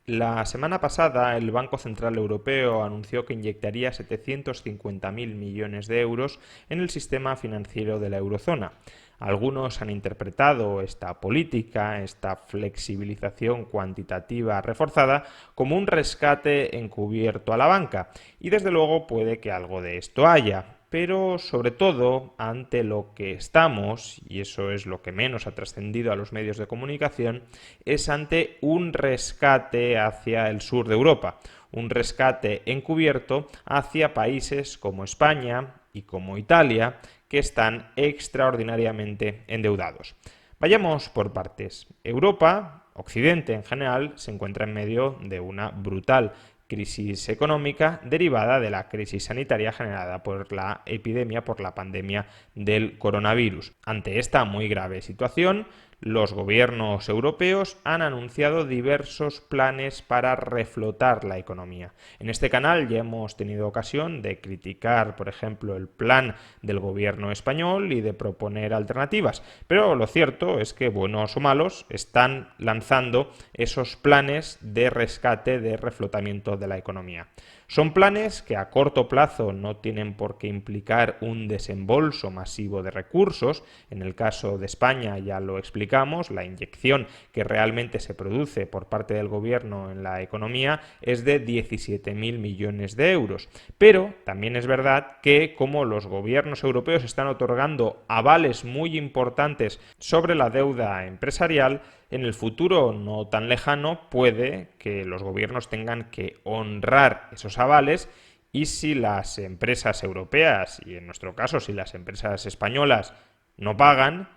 La semana pasada el Banco Central Europeo anunció que inyectaría 750.000 millones de euros en el sistema financiero de la eurozona. Algunos han interpretado esta política, esta flexibilización cuantitativa reforzada, como un rescate encubierto a la banca, y desde luego puede que algo de esto haya. Pero sobre todo, ante lo que estamos, y eso es lo que menos ha trascendido a los medios de comunicación, es ante un rescate hacia el sur de Europa, un rescate encubierto hacia países como España y como Italia, que están extraordinariamente endeudados. Vayamos por partes. Europa, Occidente en general, se encuentra en medio de una brutal crisis económica derivada de la crisis sanitaria generada por la epidemia, por la pandemia del coronavirus. Ante esta muy grave situación, los gobiernos europeos han anunciado diversos planes para reflotar la economía. En este canal ya hemos tenido ocasión de criticar, por ejemplo, el plan del gobierno español y de proponer alternativas, pero lo cierto es que, buenos o malos, están lanzando esos planes de rescate, de reflotamiento de la economía. Son planes que a corto plazo no tienen por qué implicar un desembolso masivo de recursos. En el caso de España ya lo explicamos, la inyección que realmente se produce por parte del gobierno en la economía es de 17.000 millones de euros. Pero también es verdad que como los gobiernos europeos están otorgando avales muy importantes sobre la deuda empresarial, en el futuro no tan lejano puede que los gobiernos tengan que honrar esos avales, y si las empresas europeas, y en nuestro caso si las empresas españolas, no pagan,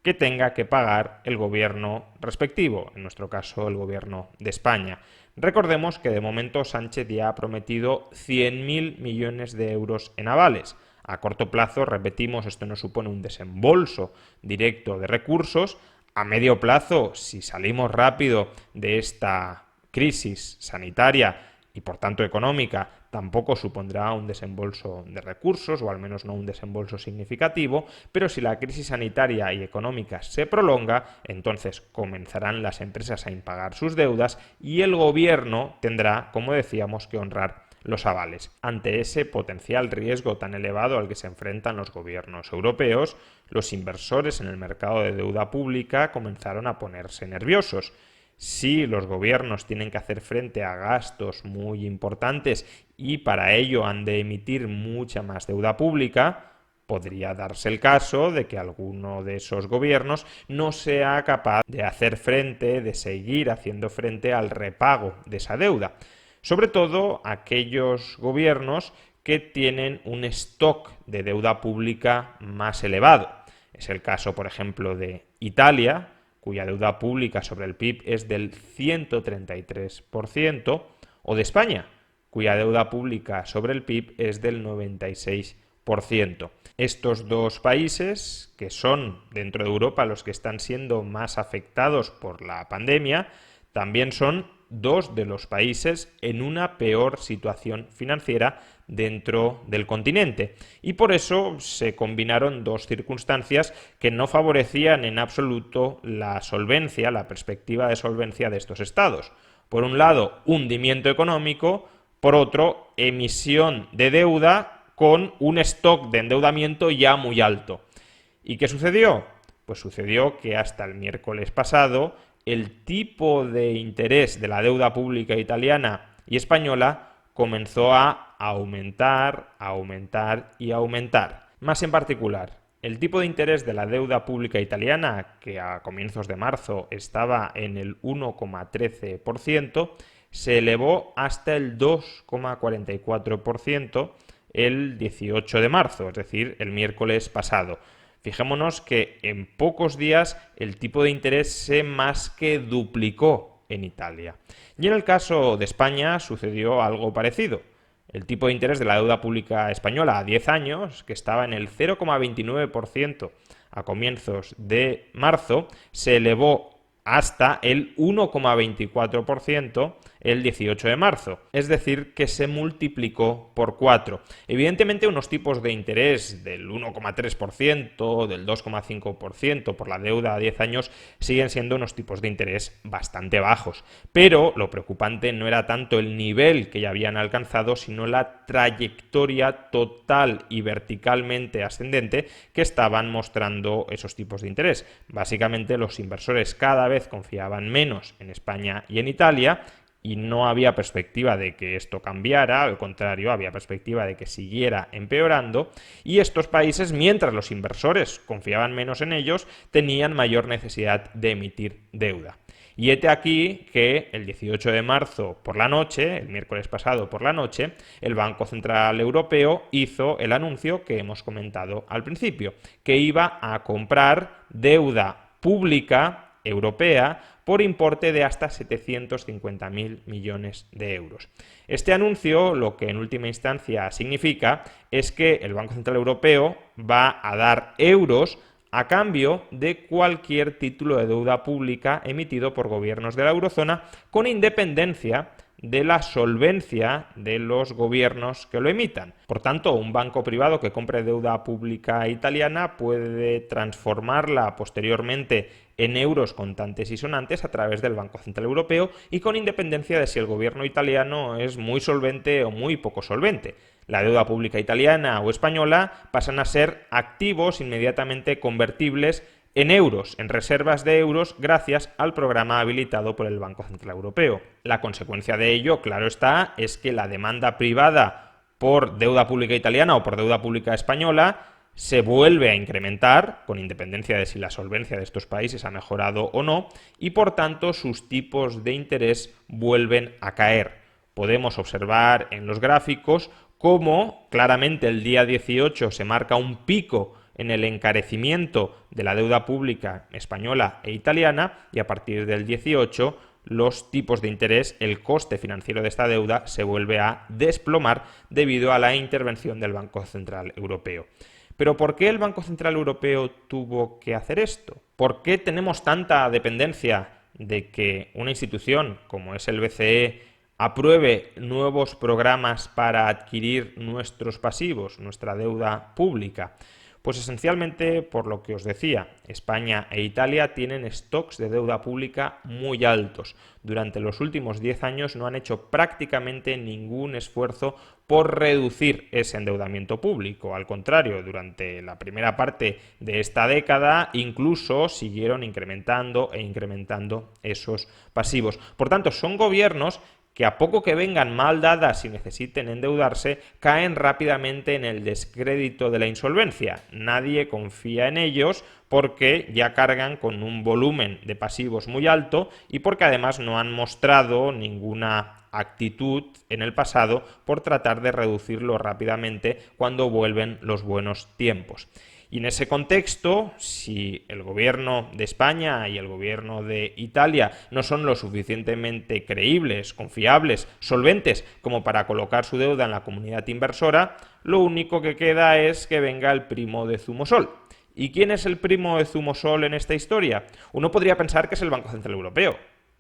que tenga que pagar el gobierno respectivo, en nuestro caso el gobierno de España. Recordemos que de momento Sánchez ya ha prometido 100.000 millones de euros en avales. A corto plazo, repetimos, esto no supone un desembolso directo de recursos. A medio plazo, si salimos rápido de esta crisis sanitaria y por tanto económica, tampoco supondrá un desembolso de recursos, o al menos no un desembolso significativo, pero si la crisis sanitaria y económica se prolonga, entonces comenzarán las empresas a impagar sus deudas y el gobierno tendrá, como decíamos, que honrar los avales. Ante ese potencial riesgo tan elevado al que se enfrentan los gobiernos europeos, los inversores en el mercado de deuda pública comenzaron a ponerse nerviosos. Si los gobiernos tienen que hacer frente a gastos muy importantes y para ello han de emitir mucha más deuda pública, podría darse el caso de que alguno de esos gobiernos no sea capaz de hacer frente, de seguir haciendo frente al repago de esa deuda. Sobre todo aquellos gobiernos que tienen un stock de deuda pública más elevado. Es el caso, por ejemplo, de Italia, cuya deuda pública sobre el PIB es del 133%, o de España, cuya deuda pública sobre el PIB es del 96%. Estos dos países, que son dentro de Europa los que están siendo más afectados por la pandemia, también son dos de los países en una peor situación financiera dentro del continente. Y por eso se combinaron dos circunstancias que no favorecían en absoluto la solvencia, la perspectiva de solvencia de estos estados. Por un lado, hundimiento económico; por otro, emisión de deuda con un stock de endeudamiento ya muy alto. ¿Y qué sucedió? Pues sucedió que hasta el miércoles pasado el tipo de interés de la deuda pública italiana y española comenzó a aumentar, y aumentar. Más en particular, el tipo de interés de la deuda pública italiana, que a comienzos de marzo estaba en el 1,13%, se elevó hasta el 2,44% el 18 de marzo, es decir, el miércoles pasado. Fijémonos que en pocos días el tipo de interés se más que duplicó en Italia. Y en el caso de España sucedió algo parecido. El tipo de interés de la deuda pública española a 10 años, que estaba en el 0,29% a comienzos de marzo, se elevó hasta el 1,24% el 18 de marzo, es decir, que se multiplicó por 4. Evidentemente, unos tipos de interés del 1,3%, del 2,5% por la deuda a 10 años siguen siendo unos tipos de interés bastante bajos, pero lo preocupante no era tanto el nivel que ya habían alcanzado, sino la trayectoria total y verticalmente ascendente que estaban mostrando esos tipos de interés. Básicamente, los inversores cada vez confiaban menos en España y en Italia, y no había perspectiva de que esto cambiara, al contrario, había perspectiva de que siguiera empeorando, y estos países, mientras los inversores confiaban menos en ellos, tenían mayor necesidad de emitir deuda. Y hete aquí que el 18 de marzo por la noche, el miércoles pasado por la noche, el Banco Central Europeo hizo el anuncio que hemos comentado al principio, que iba a comprar deuda pública europea por importe de hasta 750.000 millones de euros. Este anuncio lo que en última instancia significa es que el Banco Central Europeo va a dar euros a cambio de cualquier título de deuda pública emitido por gobiernos de la eurozona, con independencia de la solvencia de los gobiernos que lo emitan. Por tanto, un banco privado que compre deuda pública italiana puede transformarla posteriormente en euros contantes y sonantes a través del Banco Central Europeo, y con independencia de si el gobierno italiano es muy solvente o muy poco solvente. La deuda pública italiana o española pasan a ser activos inmediatamente convertibles en euros, en reservas de euros, gracias al programa habilitado por el Banco Central Europeo. La consecuencia de ello, claro está, es que la demanda privada por deuda pública italiana o por deuda pública española se vuelve a incrementar, con independencia de si la solvencia de estos países ha mejorado o no, y por tanto sus tipos de interés vuelven a caer. Podemos observar en los gráficos cómo claramente el día 18 se marca un pico en el encarecimiento de la deuda pública española e italiana, y a partir del 18 los tipos de interés, el coste financiero de esta deuda se vuelve a desplomar debido a la intervención del Banco Central Europeo. Pero ¿por qué el Banco Central Europeo tuvo que hacer esto? ¿Por qué tenemos tanta dependencia de que una institución como es el BCE apruebe nuevos programas para adquirir nuestros pasivos, nuestra deuda pública? Pues esencialmente por lo que os decía, España e Italia tienen stocks de deuda pública muy altos. Durante los últimos 10 años no han hecho prácticamente ningún esfuerzo por reducir ese endeudamiento público. Al contrario, durante la primera parte de esta década incluso siguieron incrementando esos pasivos. Por tanto, son gobiernos que a poco que vengan mal dadas y necesiten endeudarse, caen rápidamente en el descrédito de la insolvencia. Nadie confía en ellos porque ya cargan con un volumen de pasivos muy alto y porque además no han mostrado ninguna actitud en el pasado por tratar de reducirlo rápidamente cuando vuelven los buenos tiempos. Y en ese contexto, si el gobierno de España y el gobierno de Italia no son lo suficientemente creíbles, confiables, solventes como para colocar su deuda en la comunidad inversora, lo único que queda es que venga el primo de Zumosol. ¿Y quién es el primo de Zumosol en esta historia? Uno podría pensar que es el Banco Central Europeo.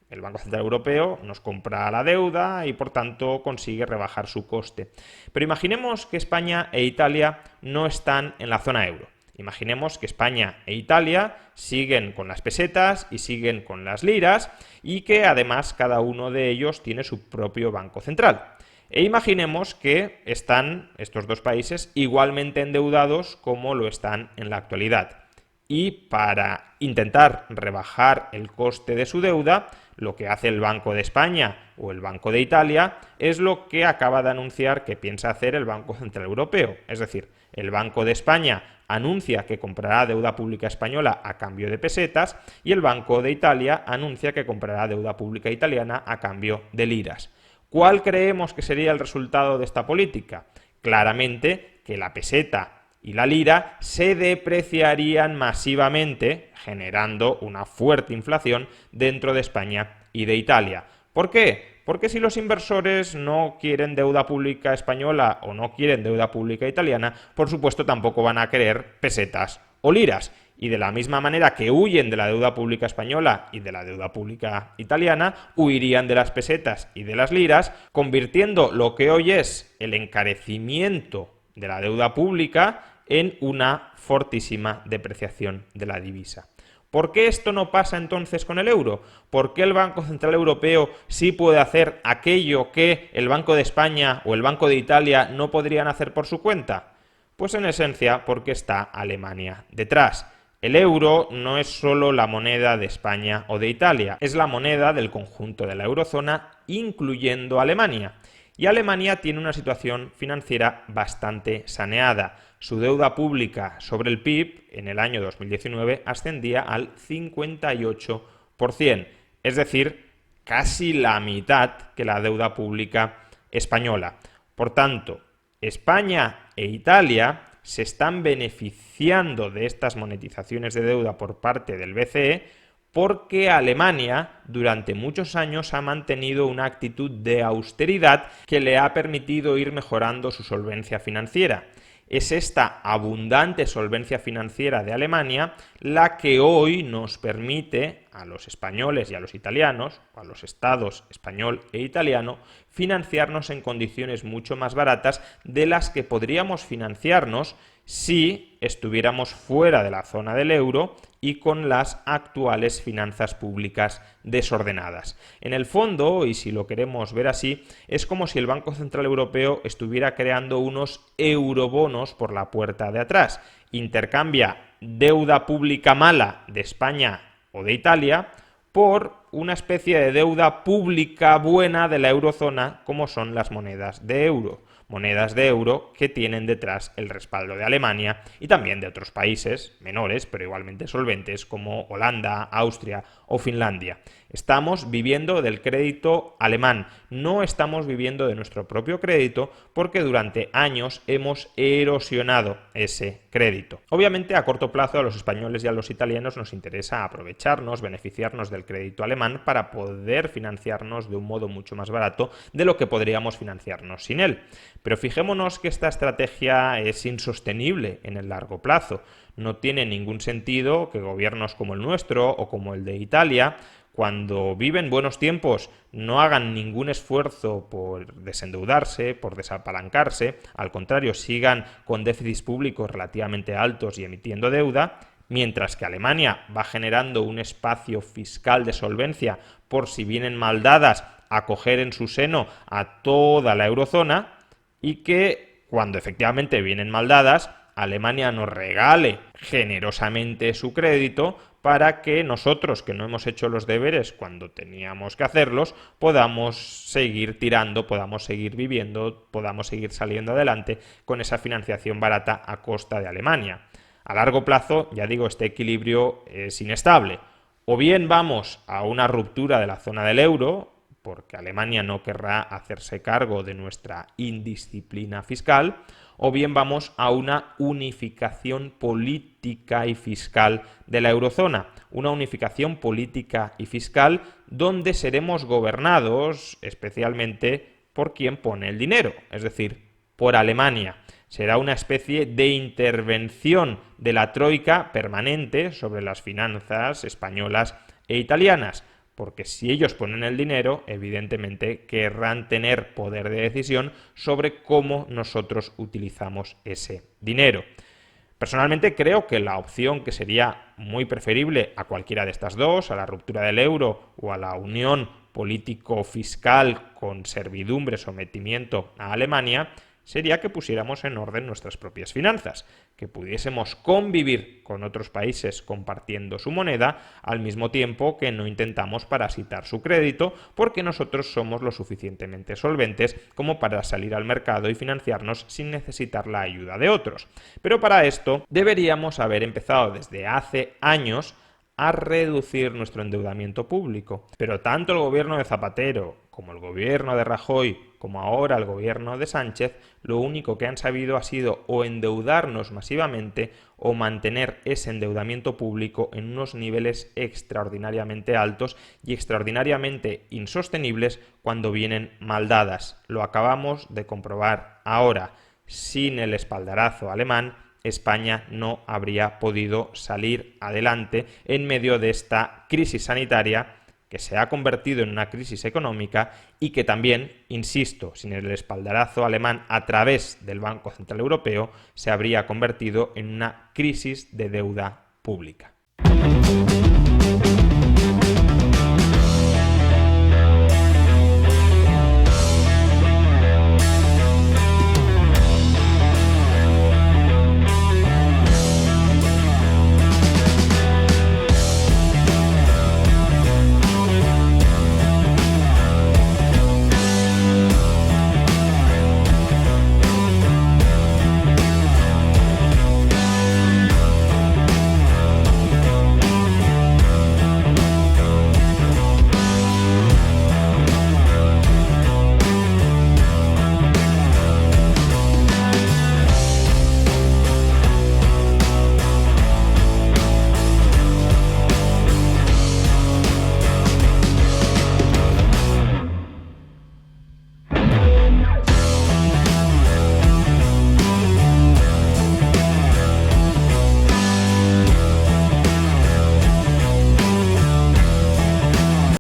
El Banco Central Europeo nos compra la deuda y por tanto consigue rebajar su coste. Pero imaginemos que España e Italia no están en la zona euro. Imaginemos que España e Italia siguen con las pesetas y siguen con las liras, y que además cada uno de ellos tiene su propio banco central. E imaginemos que están estos dos países igualmente endeudados como lo están en la actualidad. Y para intentar rebajar el coste de su deuda, lo que hace el Banco de España o el Banco de Italia es lo que acaba de anunciar que piensa hacer el Banco Central Europeo. Es decir, el Banco de España anuncia que comprará deuda pública española a cambio de pesetas, y el Banco de Italia anuncia que comprará deuda pública italiana a cambio de liras. ¿Cuál creemos que sería el resultado de esta política? Claramente que la peseta y la lira se depreciarían masivamente, generando una fuerte inflación dentro de España y de Italia. ¿Por qué? Porque si los inversores no quieren deuda pública española o no quieren deuda pública italiana, por supuesto tampoco van a querer pesetas o liras. Y de la misma manera que huyen de la deuda pública española y de la deuda pública italiana, huirían de las pesetas y de las liras, convirtiendo lo que hoy es el encarecimiento de la deuda pública en una fortísima depreciación de la divisa. ¿Por qué esto no pasa entonces con el euro? ¿Por qué el Banco Central Europeo sí puede hacer aquello que el Banco de España o el Banco de Italia no podrían hacer por su cuenta? Pues en esencia porque está Alemania detrás. El euro no es solo la moneda de España o de Italia, es la moneda del conjunto de la eurozona, incluyendo Alemania. Y Alemania tiene una situación financiera bastante saneada. Su deuda pública sobre el PIB en el año 2019 ascendía al 58%, es decir, casi la mitad que la deuda pública española. Por tanto, España e Italia se están beneficiando de estas monetizaciones de deuda por parte del BCE porque Alemania durante muchos años ha mantenido una actitud de austeridad que le ha permitido ir mejorando su solvencia financiera. Es esta abundante solvencia financiera de Alemania la que hoy nos permite a los españoles y a los italianos, a los estados español e italiano, financiarnos en condiciones mucho más baratas de las que podríamos financiarnos si estuviéramos fuera de la zona del euro y con las actuales finanzas públicas desordenadas. En el fondo, y si lo queremos ver así, es como si el Banco Central Europeo estuviera creando unos eurobonos por la puerta de atrás. Intercambia deuda pública mala de España o de Italia por una especie de deuda pública buena de la eurozona, como son las monedas de euro. Monedas de euro que tienen detrás el respaldo de Alemania y también de otros países menores, pero igualmente solventes, como Holanda, Austria o Finlandia. Estamos viviendo del crédito alemán, no estamos viviendo de nuestro propio crédito porque durante años hemos erosionado ese crédito. Obviamente a corto plazo a los españoles y a los italianos nos interesa aprovecharnos, beneficiarnos del crédito alemán para poder financiarnos de un modo mucho más barato de lo que podríamos financiarnos sin él. Pero fijémonos que esta estrategia es insostenible en el largo plazo. No tiene ningún sentido que gobiernos como el nuestro o como el de Italia, cuando viven buenos tiempos, no hagan ningún esfuerzo por desendeudarse, por desapalancarse, al contrario, sigan con déficits públicos relativamente altos y emitiendo deuda, mientras que Alemania va generando un espacio fiscal de solvencia por si vienen mal dadas acoger en su seno a toda la eurozona, y que cuando efectivamente vienen mal dadas, Alemania nos regale generosamente su crédito para que nosotros, que no hemos hecho los deberes cuando teníamos que hacerlos, podamos seguir tirando, podamos seguir viviendo, podamos seguir saliendo adelante con esa financiación barata a costa de Alemania. A largo plazo, ya digo, este equilibrio es inestable. O bien vamos a una ruptura de la zona del euro, porque Alemania no querrá hacerse cargo de nuestra indisciplina fiscal, o bien vamos a una unificación política y fiscal de la eurozona, una unificación política y fiscal donde seremos gobernados especialmente por quien pone el dinero, es decir, por Alemania. Será una especie de intervención de la troika permanente sobre las finanzas españolas e italianas, porque si ellos ponen el dinero, evidentemente querrán tener poder de decisión sobre cómo nosotros utilizamos ese dinero. Personalmente creo que la opción que sería muy preferible a cualquiera de estas dos, a la ruptura del euro o a la unión político-fiscal con servidumbre, sometimiento a Alemania, sería que pusiéramos en orden nuestras propias finanzas, que pudiésemos convivir con otros países compartiendo su moneda, al mismo tiempo que no intentamos parasitar su crédito, porque nosotros somos lo suficientemente solventes como para salir al mercado y financiarnos sin necesitar la ayuda de otros. Pero para esto deberíamos haber empezado desde hace años a reducir nuestro endeudamiento público. Pero tanto el gobierno de Zapatero como el gobierno de Rajoy, como ahora el gobierno de Sánchez, lo único que han sabido ha sido o endeudarnos masivamente o mantener ese endeudamiento público en unos niveles extraordinariamente altos y extraordinariamente insostenibles cuando vienen mal dadas. Lo acabamos de comprobar ahora. Sin el espaldarazo alemán, España no habría podido salir adelante en medio de esta crisis sanitaria que se ha convertido en una crisis económica y que también, insisto, sin el espaldarazo alemán a través del Banco Central Europeo, se habría convertido en una crisis de deuda pública.